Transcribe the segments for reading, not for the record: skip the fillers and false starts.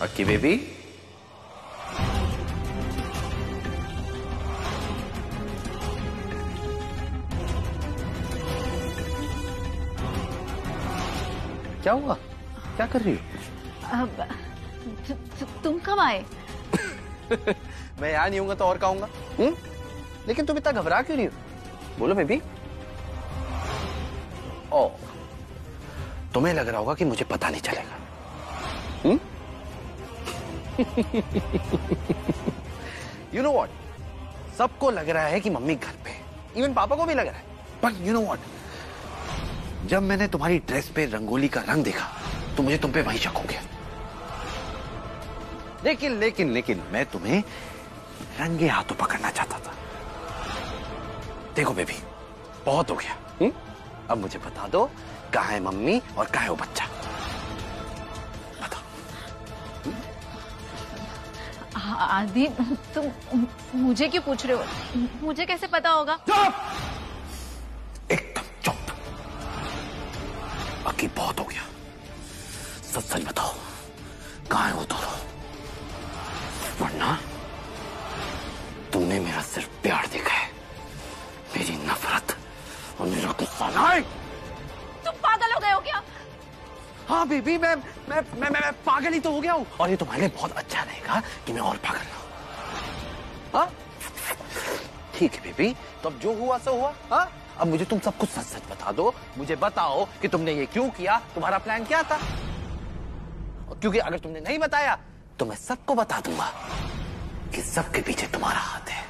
अक्की baby, क्या हुआ? क्या कर रही हो? तुम कब आए? मैं यहाँ नहीं हूंगा तो और कहूंगा। लेकिन तुम इतना घबरा क्यों रही हो? बोलो बेबी। ओ, तुम्हें लग रहा होगा कि मुझे पता नहीं चलेगा। यू नो व्हाट, सबको लग रहा है कि मम्मी घर पे, इवन पापा को भी लग रहा है। बट यू नो व्हाट, जब मैंने तुम्हारी ड्रेस पे रंगोली का रंग देखा तो मुझे तुम पे वही शक हो गया। लेकिन लेकिन लेकिन मैं तुम्हें रंगे हाथों पकड़ना चाहता था। देखो बेबी, बहुत हो गया। अब मुझे बता दो, कहाँ है मम्मी और कहाँ है वो बच्चा? बताओ। आदि, तुम मुझे क्यों पूछ रहे हो? मुझे कैसे पता होगा? चुप! एकदम चुप। अक्की, बहुत हो गया। सच सच बताओ, कहाँ है वो दोनों? वरना तुमने मेरा सिर्फ प्यार देखा है, मेरी नफरत और मेरा गुस्सा नहीं। तुम पागल हो गए हो क्या? हाँ बेबी, मैं पागल ही तो हो गया हूँ, और ये तुम्हारे लिए बहुत अच्छा रहेगा कि मैं और पागल ना हूँ। हाँ ठीक है बेबी, तो अब जो हुआ सो हुआ। हाँ, अब मुझे तुम सब कुछ सच सच बता दो। मुझे बताओ कि तुमने ये क्यों किया, तुम्हारा प्लान क्या था? क्योंकि अगर तुमने नहीं बताया तो मैं सबको बता दूंगा कि सबके पीछे तुम्हारा हाथ है,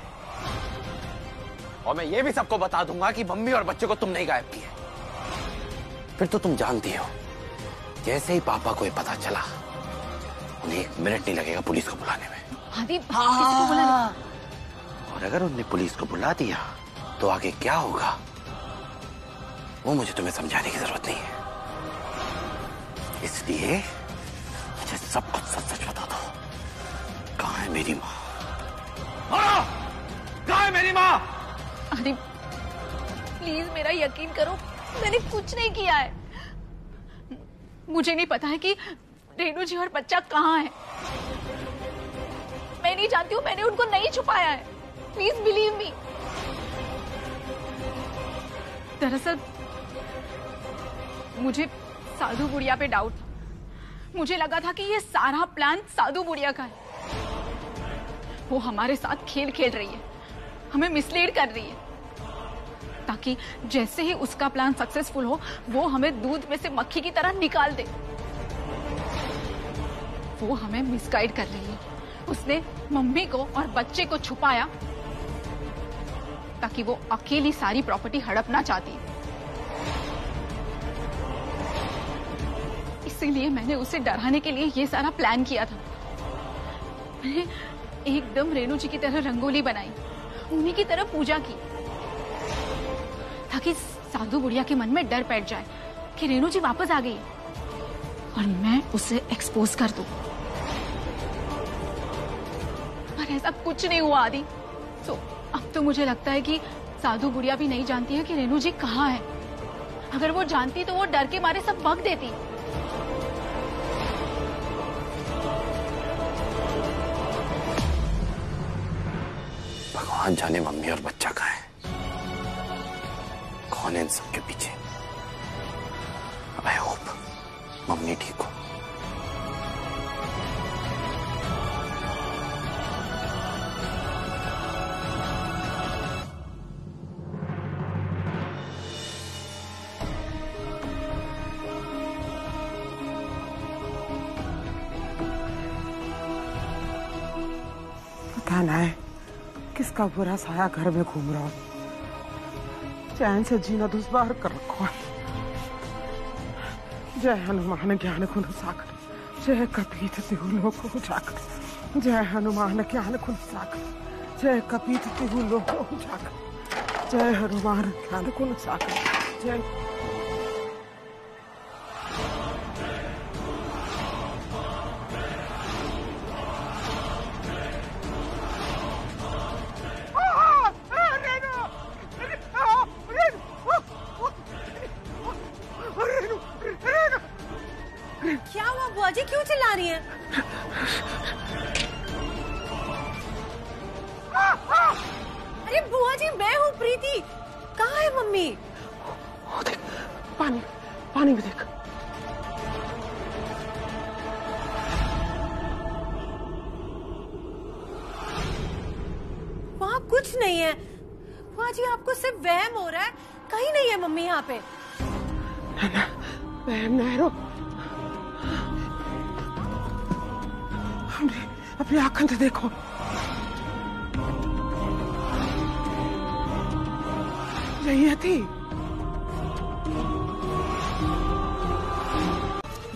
और मैं ये भी सबको बता दूंगा कि मम्मी और बच्चे को तुमने ही गायब किया। फिर तो तुम जानती हो, जैसे ही पापा को ये पता चला, उन्हें 1 मिनट नहीं लगेगा पुलिस को बुलाने में। आदि, किसी को बुलाना। और अगर उनने पुलिस को बुला दिया तो आगे क्या होगा वो मुझे तुम्हें समझाने की जरूरत नहीं है। इसलिए मुझे सब कुछ सच सच बता दो। कहाँ है मेरी माँ? कहाँ है मेरी माँ? आदि, प्लीज मेरा यकीन करो, मैंने कुछ नहीं किया है। मुझे नहीं पता है कि रेणु जी और बच्चा कहाँ है। मैं नहीं जानती हूँ, मैंने उनको नहीं छुपाया है। Please believe me. दरअसल मुझे साधु बुढ़िया पे डाउट था। मुझे लगा था कि ये सारा प्लान साधु बुढ़िया का है। वो हमारे साथ खेल खेल रही है, हमें मिसलीड कर रही है, ताकि जैसे ही उसका प्लान सक्सेसफुल हो, वो हमें दूध में से मक्खी की तरह निकाल दे। वो हमें मिसगाइड कर रही है। उसने मम्मी को और बच्चे को छुपाया ताकि वो अकेली सारी प्रॉपर्टी हड़पना चाहती है। इसीलिए मैंने उसे डराने के लिए ये सारा प्लान किया था। मैंने एकदम रेणु जी की तरह रंगोली बनाई, उन्हीं की तरह पूजा की, ताकि साधु बुढ़िया के मन में डर बैठ जाए कि रेणु जी वापस आ गई और मैं उसे एक्सपोज कर दूं। पर ऐसा कुछ नहीं हुआ आदि। तो अब तो मुझे लगता है कि साधु बुढ़िया भी नहीं जानती है कि रेणु जी कहाँ है। अगर वो जानती तो वो डर के मारे सब बक देती। भगवान जाने मम्मी और बच्चा कहाँ है, कौन है इन सबके पीछे। आई होप मम्मी ठीक हो। पता नहीं किसका बुरा साया घर में घूम रहा हो, चैन से जीना दुश्वार कर रखो है। जय हनुमान ज्ञान गुण सागर, जय कपीत तिहु लोक उजागर। जय हनुमान ज्ञान गुण सागर, जय कपीत तिहु लोक उजागर। जय हनुमान ज्ञान गुण सागर, जय। क्या हुआ बुआ बुआ जी क्यों चिल्ला रही हैं? अरे बुआ जी मैं हूँ प्रीति। कहाँ है मम्मी? वो देख, पानी पानी में देख। वहाँ कुछ नहीं है। बुआ जी आपको सिर्फ वहम हो रहा है, कहीं नहीं है मम्मी यहाँ पे। ना बहन नहरो, हमने अपनी आंखों से देखो। यही थी।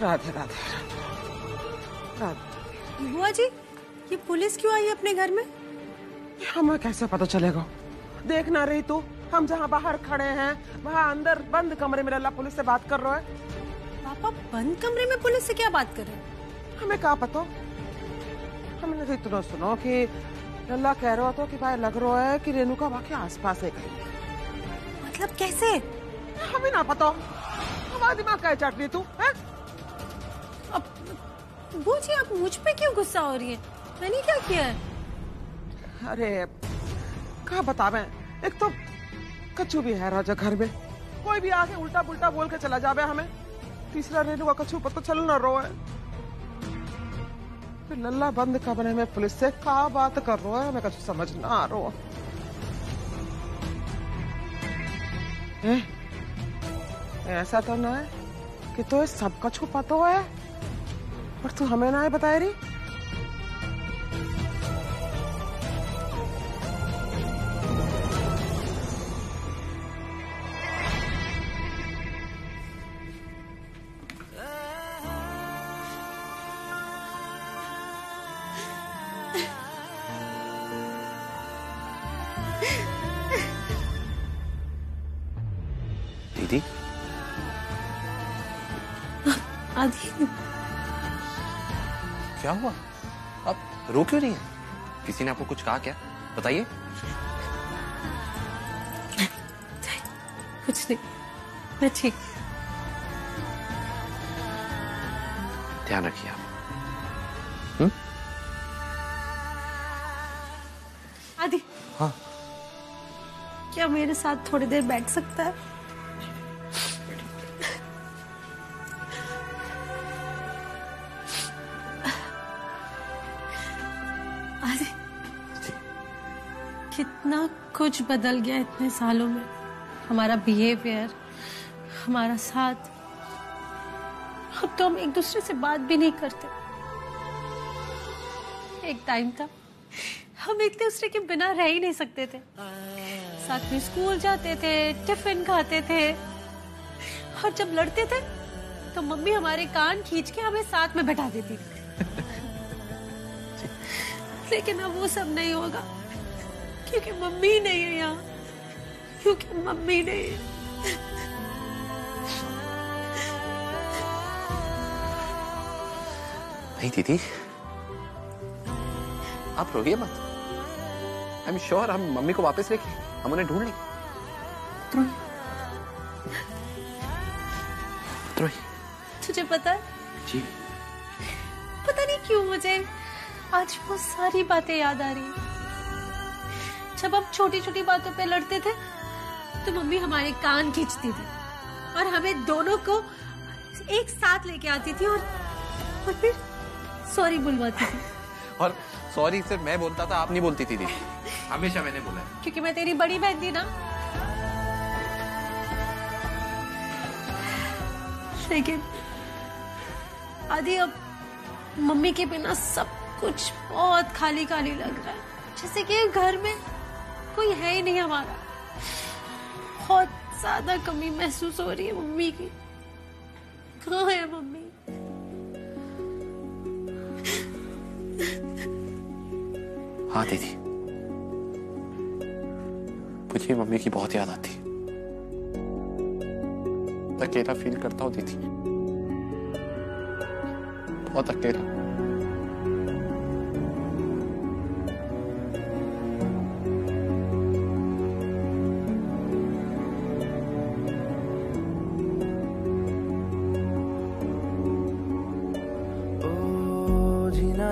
राधे राधे राधे। बुआ जी ये पुलिस क्यों आई है अपने घर में? हमें कैसे पता चलेगा? देख ना रही तू, हम जहाँ बाहर खड़े हैं वहाँ अंदर बंद कमरे में लल्ला पुलिस से बात कर रहा है। पापा बंद कमरे में पुलिस से क्या बात कर रहे हैं? हमें क्या पता? हमने तो इतना सुनो कि लल्ला कह रहा था कि भाई लग रहा है कि रेणुका वहाँ के आसपास है कहीं। मतलब कैसे? हमें ना पता। हमारा दिमाग का चाटनी तू है? अब बुआ जी आप मुझ पे क्यों गुस्सा हो रही है? मैंने क्या किया है? अरे क्या बता मैं, एक तो कच्चू भी है राजा घर में, कोई भी आके उल्टा पुल्टा बोल के चला जावे हमें। तीसरा रेणु का कच्चू पता चल ना रो है। फिर लल्ला बंद कमरे में पुलिस से क्या बात कर रहा है, हमें कुछ समझ ना आ रहा। ऐसा तो ना है कि तो सबका छुपा तो है और तू हमें ना बता रही। दीदी आदि क्या हुआ? आप रो क्यों रही हैं? किसी ने आपको कुछ कहा क्या? बताइए। कुछ नहीं, मैं ठीक। ध्यान रखिए आप। आदि हाँ क्या मेरे साथ थोड़ी देर बैठ सकता है? आदि कितना कुछ बदल गया इतने सालों में। हमारा बिहेवियर, हमारा साथ। अब तो हम एक दूसरे से बात भी नहीं करते। एक टाइम था हम एक दूसरे के बिना रह ही नहीं सकते थे। साथ में स्कूल जाते थे, टिफिन खाते थे, और जब लड़ते थे तो मम्मी हमारे कान खींच के हमें साथ में बैठा देती थी। लेकिन अब वो सब नहीं होगा, क्योंकि मम्मी नहीं है यहाँ, क्योंकि मम्मी नहीं है। नहीं दीदी, आप रोइए मत। आई एम श्योर हम मम्मी को वापस लेके हम उन्हें ढूंढ लेंगे। तुझे पता है? जी। पता नहीं क्यों मुझे आज वो सारी बातें याद आ रही हैं। जब हम छोटी छोटी बातों पे लड़ते थे तो मम्मी हमारे कान खींचती थी और हमें दोनों को एक साथ लेके आती थी और फिर सॉरी बुलवाती थी। और सॉरी सिर्फ मैं बोलता था, आप नहीं बोलती थी दीदी। हमेशा मैंने बोला है। क्योंकि मैं तेरी बड़ी बहन थी ना। लेकिन आदि अब मम्मी के बिना सब कुछ बहुत खाली खाली लग रहा है, जैसे कि घर में कोई है ही नहीं हमारा। बहुत ज्यादा कमी महसूस हो रही है मम्मी की। कहाँ है मम्मी? हाँ दीदी, मुझे मम्मी की बहुत याद आती है। अकेला फील करता हूँ दीदी, बहुत अकेला।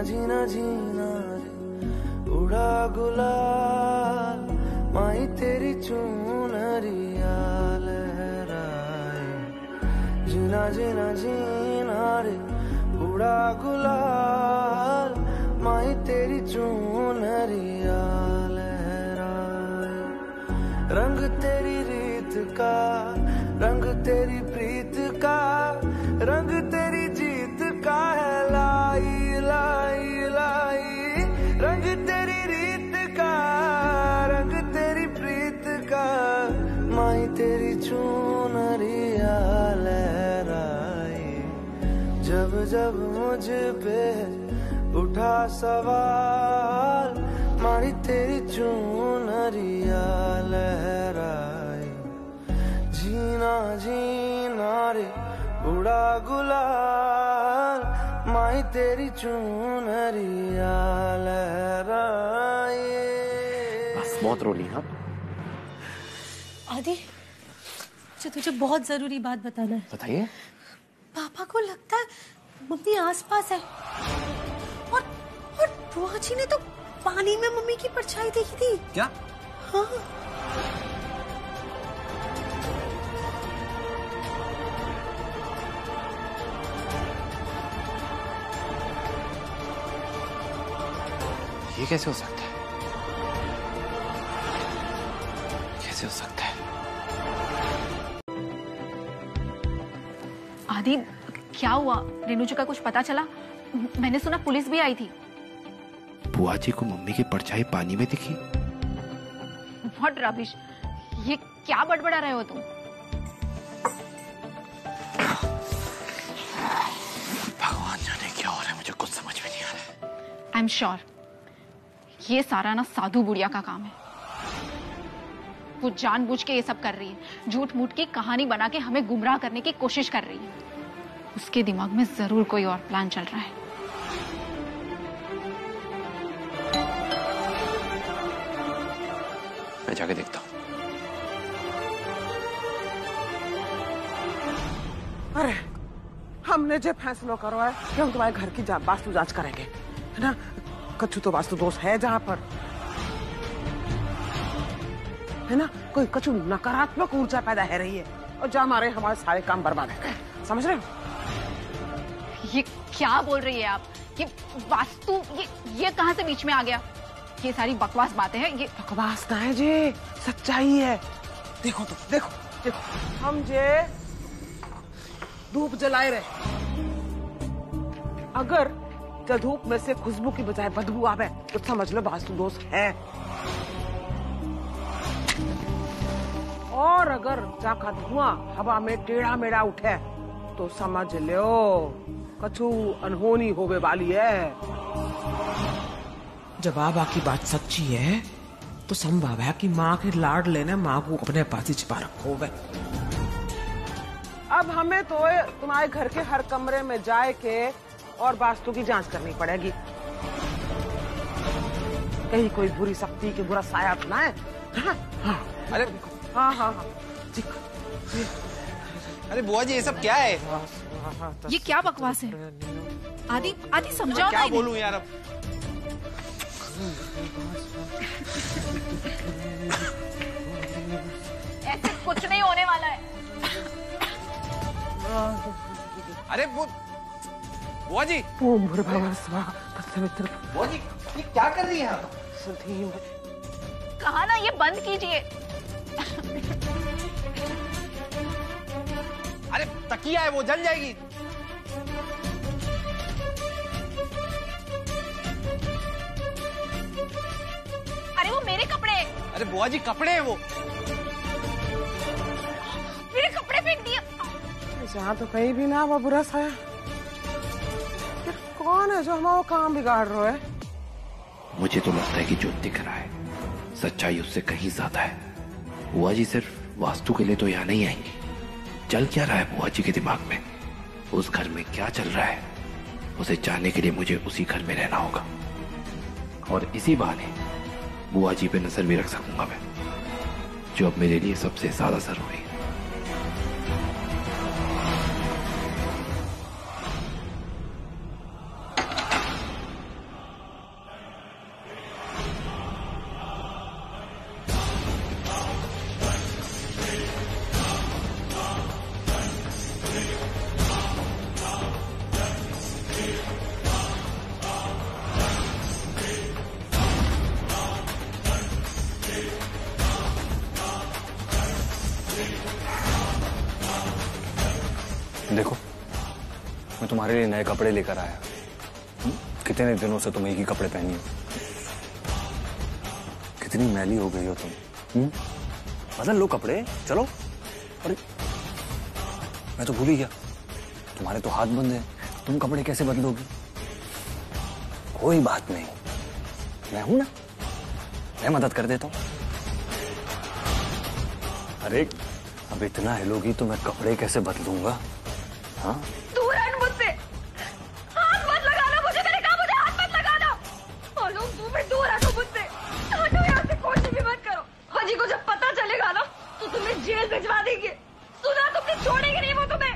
जीना जीना रे उड़ा गुलाल माही तेरी चुनरिया लहराए जीना जीना जीना रे उड़ा गुलाल माही तेरी चुनरिया लहराए रंग तेरी रीत का रंग तेरी प्रीत का रंग तेरी जीत का है लाई लाई लाई रंग तेरी रीत का रंग तेरी प्रीत का माई तेरी चुनरिया लहराए जब जब मुझ पे उठा सवाल मारी तेरी चुनरिया लहराए जीना जीना रे उड़ा गुलाल माई तेरी चुनरिया लहराए। बस बहुत रोली हाँ। आदि तुझे बहुत जरूरी बात बताना है। बताइए। पापा को लगता है मम्मी आसपास है और बुआ जी ने तो पानी में मम्मी की परछाई देखी थी। क्या? हाँ। ये कैसे हो सकता है? कैसे हो सकता है? आदि क्या हुआ? रेणु जी का कुछ पता चला? मैंने सुना पुलिस भी आई थी। बुआ जी को मम्मी की परछाई पानी में दिखी? व्हाट रबिश, ये क्या बड़बड़ा रहे हो तुम? भगवान जाने क्या हो रहा है, मुझे कुछ समझ में नहीं आ रहा है। आई एम श्योर ये सारा ना साधु बुढ़िया का काम है। वो जानबूझ के ये सब कर रही है, झूठ मूठ की कहानी बना के हमें गुमराह करने की कोशिश कर रही है। उसके दिमाग में जरूर कोई और प्लान चल रहा है। मैं जाके देखता हूँ। अरे हमने जो फैसला करवाया कि हम तुम्हारे घर की वास्तु जांच करेंगे, है ना? कछु तो वास्तु दोष है जहाँ पर, है ना? कोई कछु नकारात्मक ऊर्जा पैदा है रही है और जहाँ हमारे सारे काम बर्बाद है। समझ रहे हो? ये क्या बोल रही है आप? ये वास्तु ये कहाँ से बीच में आ गया? ये सारी बकवास बातें हैं। ये बकवास ना है जी, सच्चाई है। देखो तो देखो देखो, हम जे धूप जलाए रहे, अगर धूप में से खुशबू की बजाय बदबू आवे तो समझ लो वास्तु दोष है। और अगर जाका धुआं हवा में टेढ़ा मेढ़ा उठे तो समझ लो कछु अनहोनी होवे वाली है। जब बाबा की बात सच्ची है तो संभव है कि माँ के लाड लेने माँ को अपने पास ही छिपा रखो वे। अब हमें तो तुम्हारे घर के हर कमरे में जाए के और वास्तु की जांच करनी पड़ेगी, कहीं कोई बुरी शक्ति के बुरा साया ना है। हाँ, हाँ, अरे हाँ हाँ हाँ। अरे बुआ जी ये सब क्या है? ये क्या बकवास है? आदि समझाओ। क्या बोलूं यार अब? ऐसे कुछ नहीं होने वाला है। अरे बुआ जी। ओम भूर्भुवः स्वः तत्सवितुर्। बुआ जी ये क्या कर रही हैं आप? कहा ना ये बंद कीजिए। अरे तकिया है वो जल जाएगी। अरे वो मेरे कपड़े। अरे बुआ जी कपड़े हैं वो। मेरे कपड़े फेंक दिए। जहाँ तो कहीं भी ना वो बुरा साया। कौन है जो हमारा काम बिगाड़ रहा है? मुझे तो लगता है कि जो दिख रहा है सच्चाई उससे कहीं ज्यादा है। बुआ जी सिर्फ वास्तु के लिए तो यहाँ नहीं आएंगी। चल क्या रहा है बुआ जी के दिमाग में, उस घर में क्या चल रहा है, उसे जानने के लिए मुझे उसी घर में रहना होगा और इसी बहाने बुआ जी पे नजर भी रख सकूंगा मैं, जो अब मेरे लिए सबसे ज्यादा जरूरी है। देखो, मैं तुम्हारे लिए नए कपड़े लेकर आया। कितने दिनों से तुम एक ही कपड़े पहनी हो। कितनी मैली हो गई हो तुम। बदल लो कपड़े, चलो। अरे मैं तो भूल ही गया, तुम्हारे तो हाथ बंद हैं, तुम कपड़े कैसे बदलोगी? कोई बात नहीं, मैं हूं ना, मैं मदद कर देता हूं। अरे अब इतना हिलोगी तो मैं कपड़े कैसे बदलूंगा? हाँ, दूर हट मुझसे, हाथ मत लगाना मुझे, मैंने कहा मुझे हाथ मत लगाना। और लोग दूर हटो मुझसे, हटो यहाँ से, कोशिश भी मत करो। हाजी को जब पता चलेगा ना तो तुम्हें जेल भिजवा देंगे। सुना, तुमने छोड़ेंगे नहीं वो तुम्हें।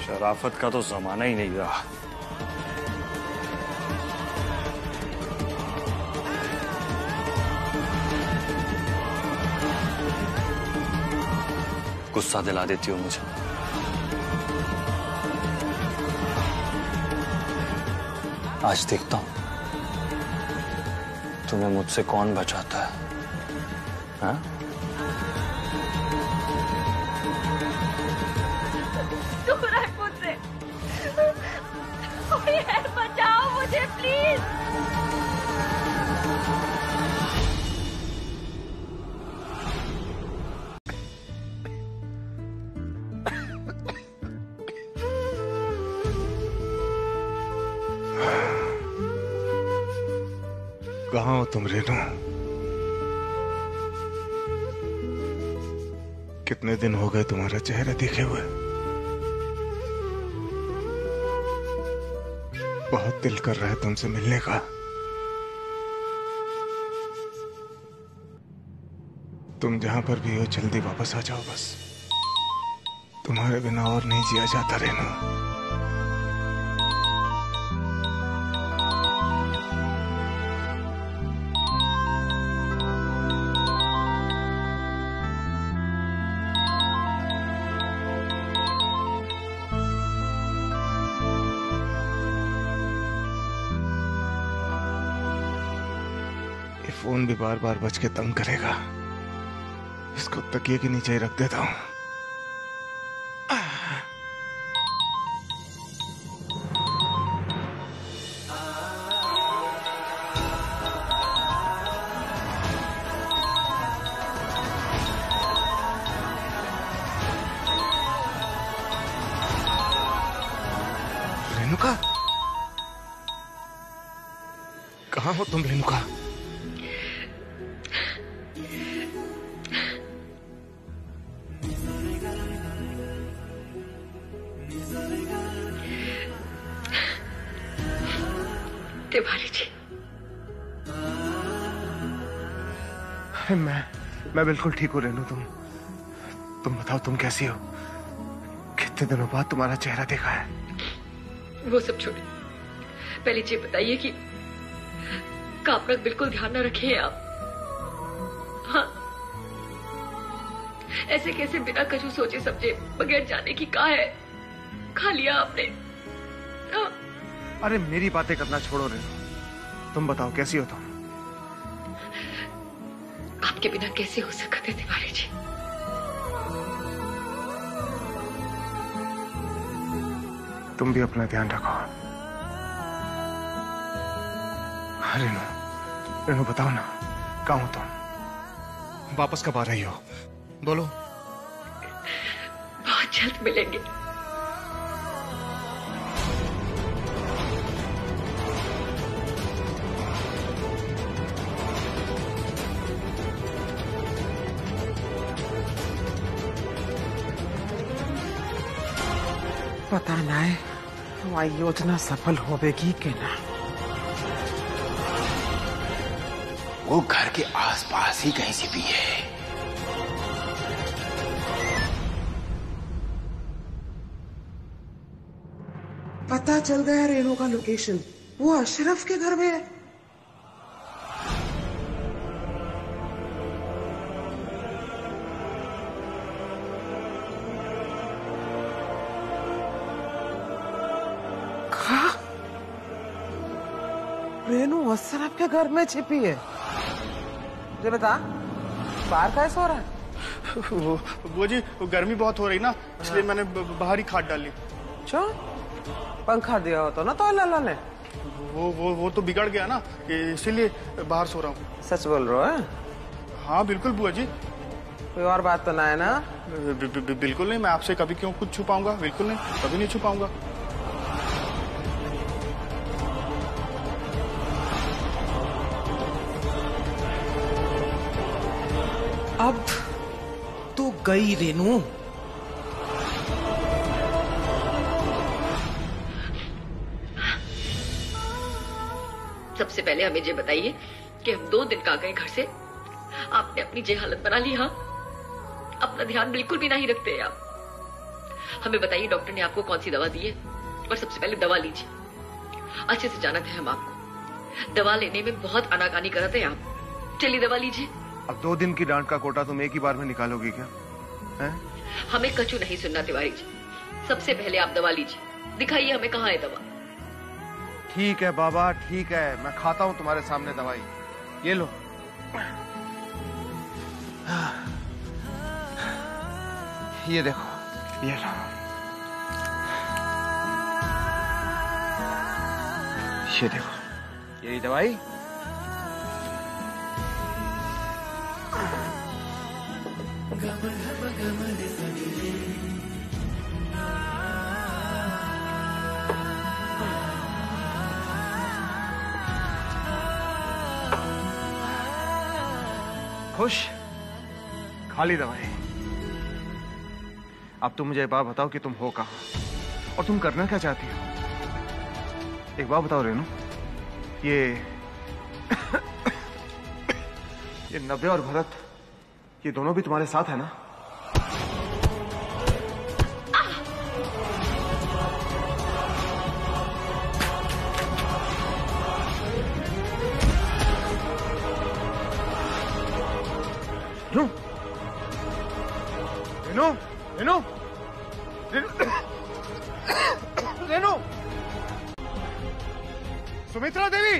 शराफत का तो जमाना ही नहीं रहा। गुस्सा दिला देती हो मुझे। आज देखता हूं तुम्हें मुझसे कौन बचाता है। हाँ? दूर हट मुझसे, कोई है, बचाओ मुझे प्लीज। कहाँ हो तुम रेनू? कितने दिन हो गए तुम्हारा चेहरा देखे हुए। बहुत दिल कर रहा है तुमसे मिलने का। तुम जहां पर भी हो जल्दी वापस आ जाओ बस। तुम्हारे बिना और नहीं जिया जाता रेनू। फोन भी बार बार बज के तंग करेगा। इसको तकिए के नीचे ही रख देता हूं। रेणुका, कहाँ हो तुम रेणुका? तिवारी जी, मैं बिल्कुल ठीक हूँ रेनू। तुम बताओ, तुम कैसी हो? कितने दिनों बाद तुम्हारा चेहरा देखा है। वो सब छोड़े, पहले ये बताइए कि अपना बिल्कुल ध्यान न रखे आप। हाँ, ऐसे कैसे बिना कछु सोचे समझे बगैर जाने की कहा है खा लिया आपने? हाँ। अरे मेरी बातें करना छोड़ो रेनू, तुम बताओ कैसी हो तुम? आपके बिना कैसे हो सकते तिवारी जी? तुम भी अपना ध्यान रखो। रेनू, रेनू बताओ ना, कहाँ हो तुम? वापस कब आ रही हो? बोलो। बहुत जल्द मिलेंगे। पता नहीं वह योजना सफल होगी कि ना। वो घर के आसपास ही कहीं से भी है। पता चल गया रेनू का लोकेशन, वो अशरफ के घर में है। रेनू रेनू वत्सराब के घर में छिपी है। मुझे बता, बाहर कैसे हो रहा है? वो जी गर्मी बहुत हो रही ना, इसलिए मैंने बाहर ही खाट डाली। क्यों? पंखा दिया हो तो ना तो लाला ने। वो तो बिगड़ गया ना, इसीलिए बाहर सो रहा हूँ। सच बोल रहे हो है? हाँ बिल्कुल बुआ जी। कोई और बात तो ना है ना? बिल्कुल नहीं, मैं आपसे कभी क्यों कुछ छुपाऊंगा? बिल्कुल नहीं, कभी नहीं छुपाऊंगा। अब तू गई रेनू। सबसे पहले हमें ये बताइए कि हम 2 दिन का गए घर से, आपने अपनी ये हालत बना ली। हाँ, अपना ध्यान बिल्कुल भी नहीं रखते आप। हमें बताइए डॉक्टर ने आपको कौन सी दवा दी है, और सबसे पहले दवा लीजिए। अच्छे से जानते हैं हम आपको, दवा लेने में बहुत आनाकानी करते हैं आप। चलिए दवा लीजिए। अब 2 दिन की डांट का कोटा तुम एक ही बार में निकालोगी क्या? है? हमें कछु नहीं सुनना तिवारी जी, सबसे पहले आप दवा लीजिए। दिखाइए हमें कहाँ है दवा। ठीक है बाबा, ठीक है, मैं खाता हूँ तुम्हारे सामने दवाई। ये लो। ये देखो, ये लो। ये देखो, यही दवाई। खुश? खाली दवाई। अब तुम मुझे एक बात बताओ कि तुम हो कहाँ और तुम करना क्या चाहती हो? एक बात बताओ रेनू, ये नव्या और भरत, ये दोनों भी तुम्हारे साथ है ना? रेनू, रेनू, रेनू, रेनू, सुमित्रा देवी,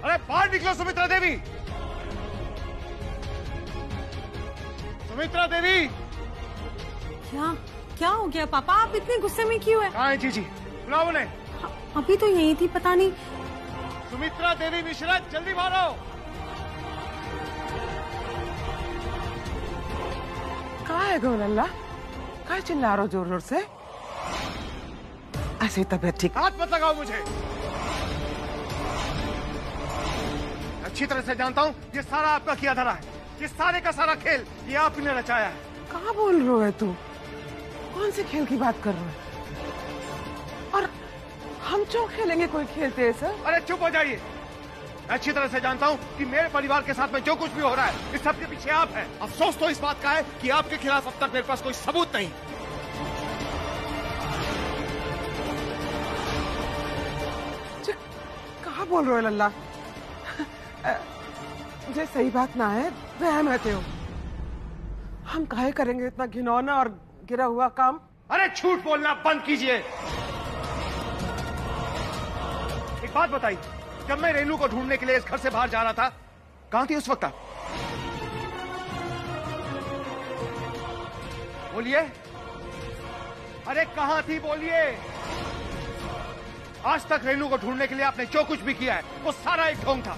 अरे बाहर निकलो सुमित्रा देवी, सुमित्रा देवी। क्या क्या हो गया पापा? आप इतने गुस्से में क्यों है? कहाँ है जीजी? बुलाओ उन्हें। अभी तो यही थी, पता नहीं। सुमित्रा देवी मिश्रा, जल्दी बाहर आओ। कहाँ है गौरल्ला? कहाँ चिल्ला रहे हो जोर जोर से? ऐसे तबीयत ठीक? हाथ मत लगाओ मुझे। अच्छी तरह से जानता हूँ ये सारा आपका किया धरा है, ये सारे का सारा खेल ये आप ही ने रचाया है। कहाँ बोल रहे हो तू? कौन से खेल की बात कर रहे हो? और हम क्यों खेलेंगे कोई खेल तेज? अरे चुप हो जाइए। अच्छी तरह से जानता हूँ कि मेरे परिवार के साथ में जो कुछ भी हो रहा है इस सब के पीछे आप हैं। अफसोस तो इस बात का है कि आपके खिलाफ अब तक मेरे पास कोई सबूत नहीं। कहाँ बोल रहे हो लल्ला? मुझे सही बात ना है, वहम रहते हो। हम काहे करेंगे इतना घिनौना और गिरा हुआ काम? अरे झूठ बोलना बंद कीजिए। एक बात बताइए, जब मैं रेनू को ढूंढने के लिए इस घर से बाहर जा रहा था, कहां थी उस वक्त आप? बोलिए, अरे कहां थी बोलिए। आज तक रेनू को ढूंढने के लिए आपने जो कुछ भी किया है वो सारा एक ढोंग था।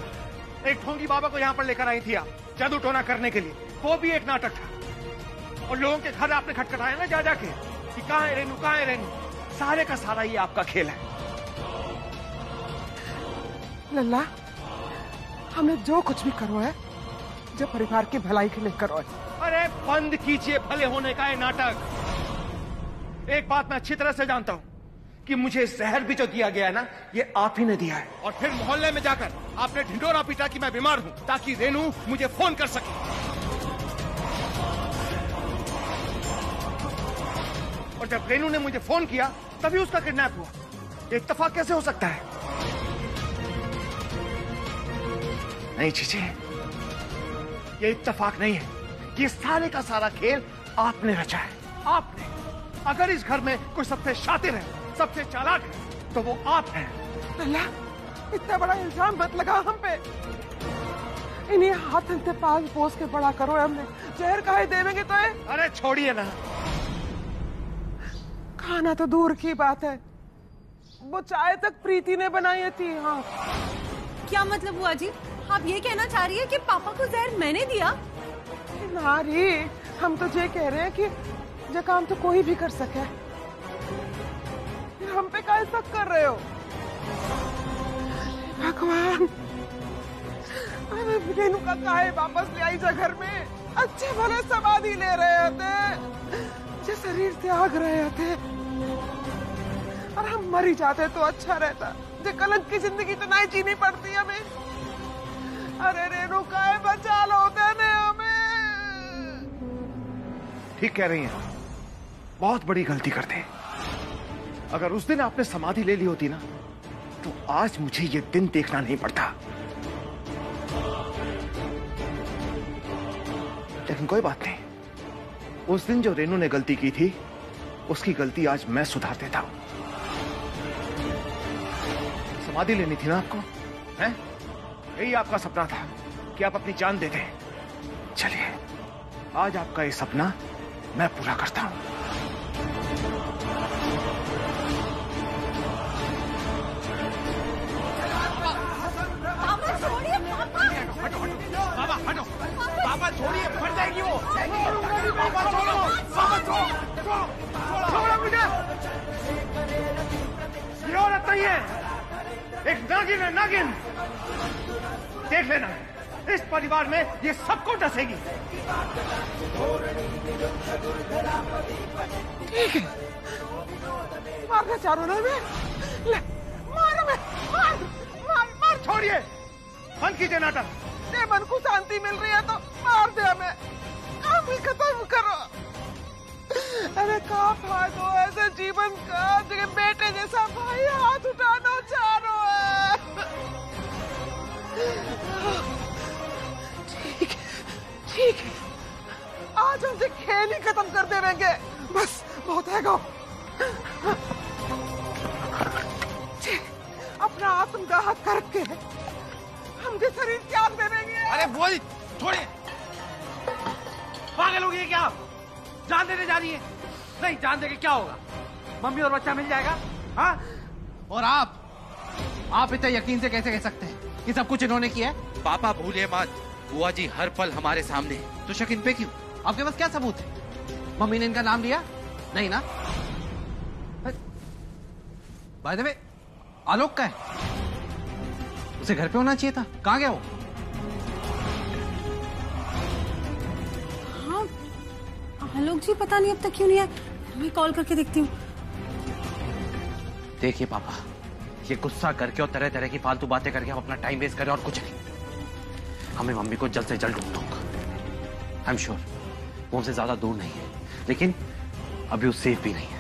एक ढोंगी बाबा को यहाँ पर लेकर आई थी आप जादू टोना करने के लिए, वो भी एक नाटक था। और लोगों के घर आपने खटखटाया ना जा जाके कि कहाँ है रेनू, कहाँ है रेनू। सारे का सारा ये आपका खेल है। लल्ला, हमने जो कुछ भी करो है जो परिवार की भलाई के लिए करो है। अरे बंद कीजिए भले होने का ये नाटक। एक बात मैं अच्छी तरह से जानता हूं कि मुझे जहर भी जो दिया गया है ना, ये आप ही ने दिया है। और फिर मोहल्ले में जाकर आपने ढिंडोरा पीटा कि मैं बीमार हूं ताकि रेनू मुझे फोन कर सके। और जब रेनू ने मुझे फोन किया तभी उसका किडनैप हुआ। ये इत्तेफाक कैसे हो सकता है? नहीं चीचे, ये इत्तेफाक नहीं है। ये सारे का सारा खेल आपने रचा है, आपने। अगर इस घर में कोई सबसे शातिर है, सबसे चालाक है, तो वो आप हैं। लल्ला, इतना बड़ा इल्जाम मत लगा हम पे। इन्हीं हाथ इनते पास पोस के बड़ा करो हमने, जहर काहे देवेंगे तो है? अरे छोड़िए ना। खाना तो दूर की बात है, वो चाय तक प्रीति ने बनाई थी। हाँ, क्या मतलब बुआ जी? आप ये कहना चाह रही है कि पापा को जहर मैंने दिया? नारी, हम तो ये कह रहे हैं कि जो काम तो कोई भी कर सके, फिर हम पे क्या शक कर रहे हो? भगवान, अरे रेणु का काहे वापस ले आई जा घर में? अच्छे भले समाधि ले रहे थे, जो शरीर त्याग रहे थे, और हम मर ही जाते तो अच्छा रहता। जो कलंक की जिंदगी तो नहीं जीनी पड़ती हमें। अरे रेणु काहे बचा लो ने हमें। ठीक कह रही हैं, बहुत बड़ी गलती करते हैं। अगर उस दिन आपने समाधि ले ली होती ना, तो आज मुझे ये दिन देखना नहीं पड़ता। लेकिन कोई बात नहीं, उस दिन जो रेणु ने गलती की थी, उसकी गलती आज मैं सुधार देता हूं। समाधि लेनी थी ना आपको, हैं? यही आपका सपना था कि आप अपनी जान दे दें। चलिए, आज आपका ये सपना मैं पूरा करता हूं। पापा छोड़िए, पापा। बाबा हटो, बाबा छोड़िए, फट जाएगी वो। बाबा छोड़ो, बाबा छोड़ो मुझे। ये औरत नहीं है, एक नागिन है, नागिन। देख लेना, इस परिवार में ये सबको डसेगी। ठीक है, मारना चारों ने में, ले मार में, मार मार मार। छोड़िए, बंद कीजिए नाटक। ये मन को शांति मिल रही है तो मार दे हमें, काम ही खत्म करो। अरे का फायदा ऐसे जीवन का जगह बेटे जैसा भाई हाथ उठाना चाह रहा है। ठीक है, ठीक है, आज हमसे खेल ही खत्म कर देंगे। बस बहुत है गो। अपना आत्मदाह करके हमके शरीर त्याग देंगे। अरे बोल, छोड़िए। पागल हो गई है क्या? जान देने जा रही है? नहीं, जान देके क्या होगा? मम्मी और बच्चा मिल जाएगा। हाँ? और आप इतना यकीन से कैसे कह सकते हैं कि सब कुछ इन्होंने किया है? पापा भूलिए मत, बुआ जी हर पल हमारे सामने, तो शक इन पे क्यों? आपके पास क्या सबूत है? मम्मी ने इनका नाम लिया? नहीं ना? बाय द वे, आलोक का है, उसे घर पे होना चाहिए था। कहाँ गया वो? हाँ, आलोक जी पता नहीं अब तक क्यों नहीं आए। मैं कॉल करके देखती हूँ। देखिए पापा, ये गुस्सा करके और तरह तरह की फालतू बातें करके हम अपना टाइम वेस्ट करें और कुछ नहीं। हमें मम्मी को जल्द से जल्द ढूंढना होगा। आई एम श्योर वो हमसे ज्यादा दूर नहीं है, लेकिन अभी वो सेफ भी नहीं है।